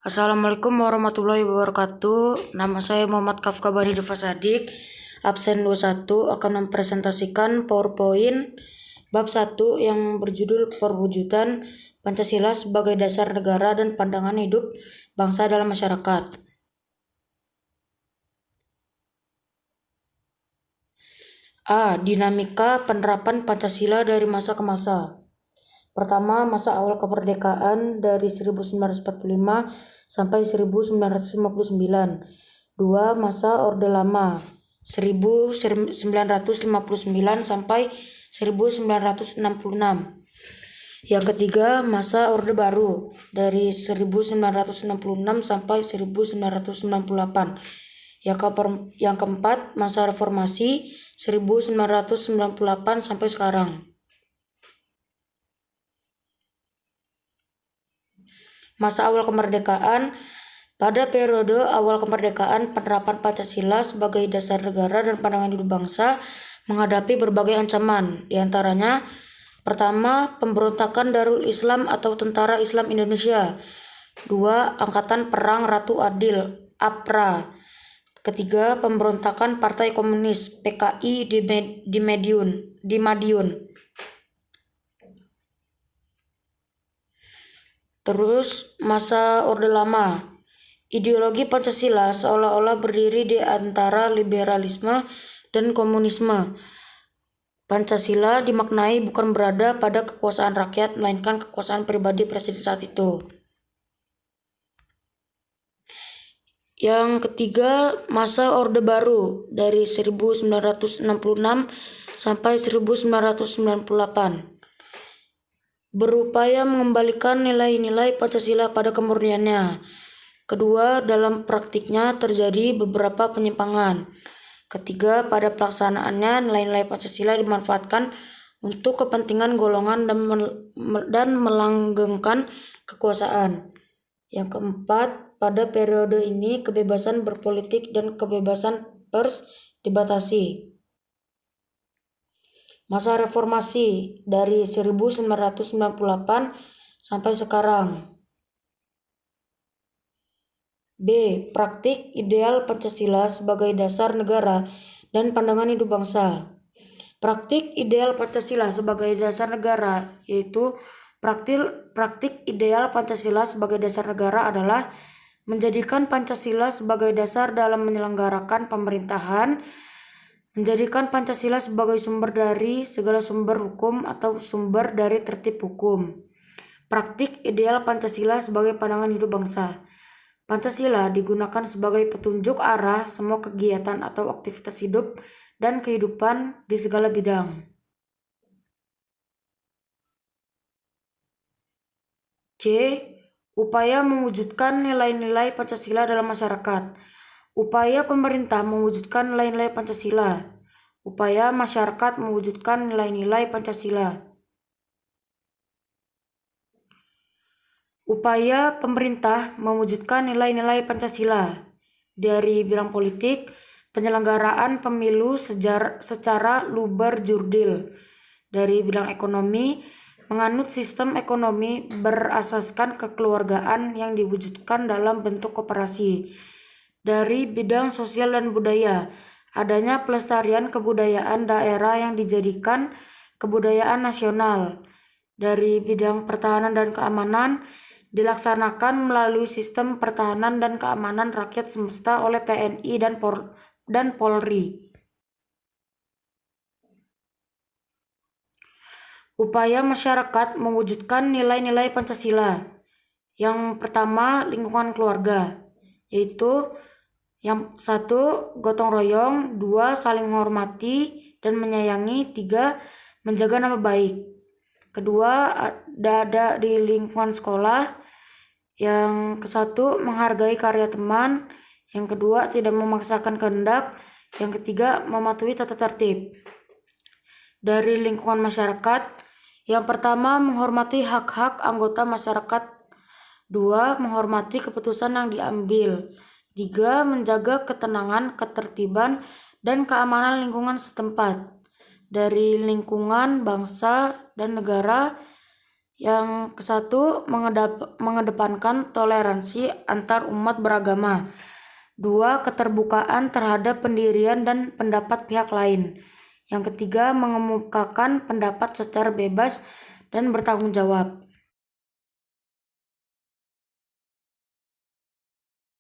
Assalamualaikum warahmatullahi wabarakatuh. Nama saya Muhammad Kafka Bani Deva Sadik, absen 21, akan mempresentasikan PowerPoint bab 1 yang berjudul Perwujudan Pancasila sebagai Dasar Negara dan Pandangan Hidup Bangsa dalam Masyarakat. A. Dinamika penerapan Pancasila dari masa ke masa. Pertama, masa awal kemerdekaan dari 1945 sampai 1959. Dua, masa Orde Lama 1959 sampai 1966. Yang ketiga, masa Orde Baru dari 1966 sampai 1998. Yang keempat, masa reformasi 1998 sampai sekarang. Masa awal kemerdekaan. Pada periode awal kemerdekaan, penerapan Pancasila sebagai dasar negara dan pandangan hidup bangsa menghadapi berbagai ancaman. Di antaranya, pertama, pemberontakan Darul Islam atau Tentara Islam Indonesia. Dua, Angkatan Perang Ratu Adil (APRA). Ketiga, pemberontakan Partai Komunis (PKI) di Madiun. Terus, masa Orde Lama. Ideologi Pancasila seolah-olah berdiri di antara liberalisme dan komunisme. Pancasila dimaknai bukan berada pada kekuasaan rakyat, melainkan kekuasaan pribadi presiden saat itu. Yang ketiga, masa Orde Baru dari 1966 sampai 1998. Berupaya mengembalikan nilai-nilai Pancasila pada kemurniannya. Kedua, dalam praktiknya terjadi beberapa penyimpangan. Ketiga, pada pelaksanaannya nilai-nilai Pancasila dimanfaatkan untuk kepentingan golongan dan melanggengkan kekuasaan. Yang keempat, pada periode ini kebebasan berpolitik dan kebebasan pers dibatasi. Masa reformasi dari 1998 sampai sekarang. B. Praktik ideal Pancasila sebagai dasar negara dan pandangan hidup bangsa. Praktik ideal Pancasila sebagai dasar negara yaitu praktik ideal Pancasila sebagai dasar negara adalah menjadikan Pancasila sebagai dasar dalam menyelenggarakan pemerintahan, menjadikan Pancasila sebagai sumber dari segala sumber hukum atau sumber dari tertib hukum. Praktik ideal Pancasila sebagai pandangan hidup bangsa. Pancasila digunakan sebagai petunjuk arah semua kegiatan atau aktivitas hidup dan kehidupan di segala bidang. C. Upaya mewujudkan nilai-nilai Pancasila dalam masyarakat. Upaya pemerintah mewujudkan nilai-nilai Pancasila. Upaya masyarakat mewujudkan nilai-nilai Pancasila. Upaya pemerintah mewujudkan nilai-nilai Pancasila. Dari bidang politik, penyelenggaraan pemilu secara luber jurdil. Dari bidang ekonomi, menganut sistem ekonomi berasaskan kekeluargaan yang diwujudkan dalam bentuk koperasi. Dari bidang sosial dan budaya, adanya pelestarian kebudayaan daerah yang dijadikan kebudayaan nasional. Dari bidang pertahanan dan keamanan, dilaksanakan melalui sistem pertahanan dan keamanan rakyat semesta oleh TNI dan Polri. Upaya masyarakat mewujudkan nilai-nilai Pancasila. Yang pertama, lingkungan keluarga, yaitu yang satu, gotong royong, dua, saling menghormati dan menyayangi, tiga, menjaga nama baik. Kedua, ada di lingkungan sekolah. Yang kesatu, menghargai karya teman. Yang kedua, tidak memaksakan kehendak. Yang ketiga, mematuhi tata tertib. Dari lingkungan masyarakat, yang pertama, menghormati hak-hak anggota masyarakat. Dua, menghormati keputusan yang diambil. Tiga, menjaga ketenangan, ketertiban, dan keamanan lingkungan setempat. Dari lingkungan bangsa dan negara, Yang ke-1, mengedepankan toleransi antar umat beragama. 2, keterbukaan terhadap pendirian dan pendapat pihak lain. Yang ketiga, mengemukakan pendapat secara bebas dan bertanggung jawab.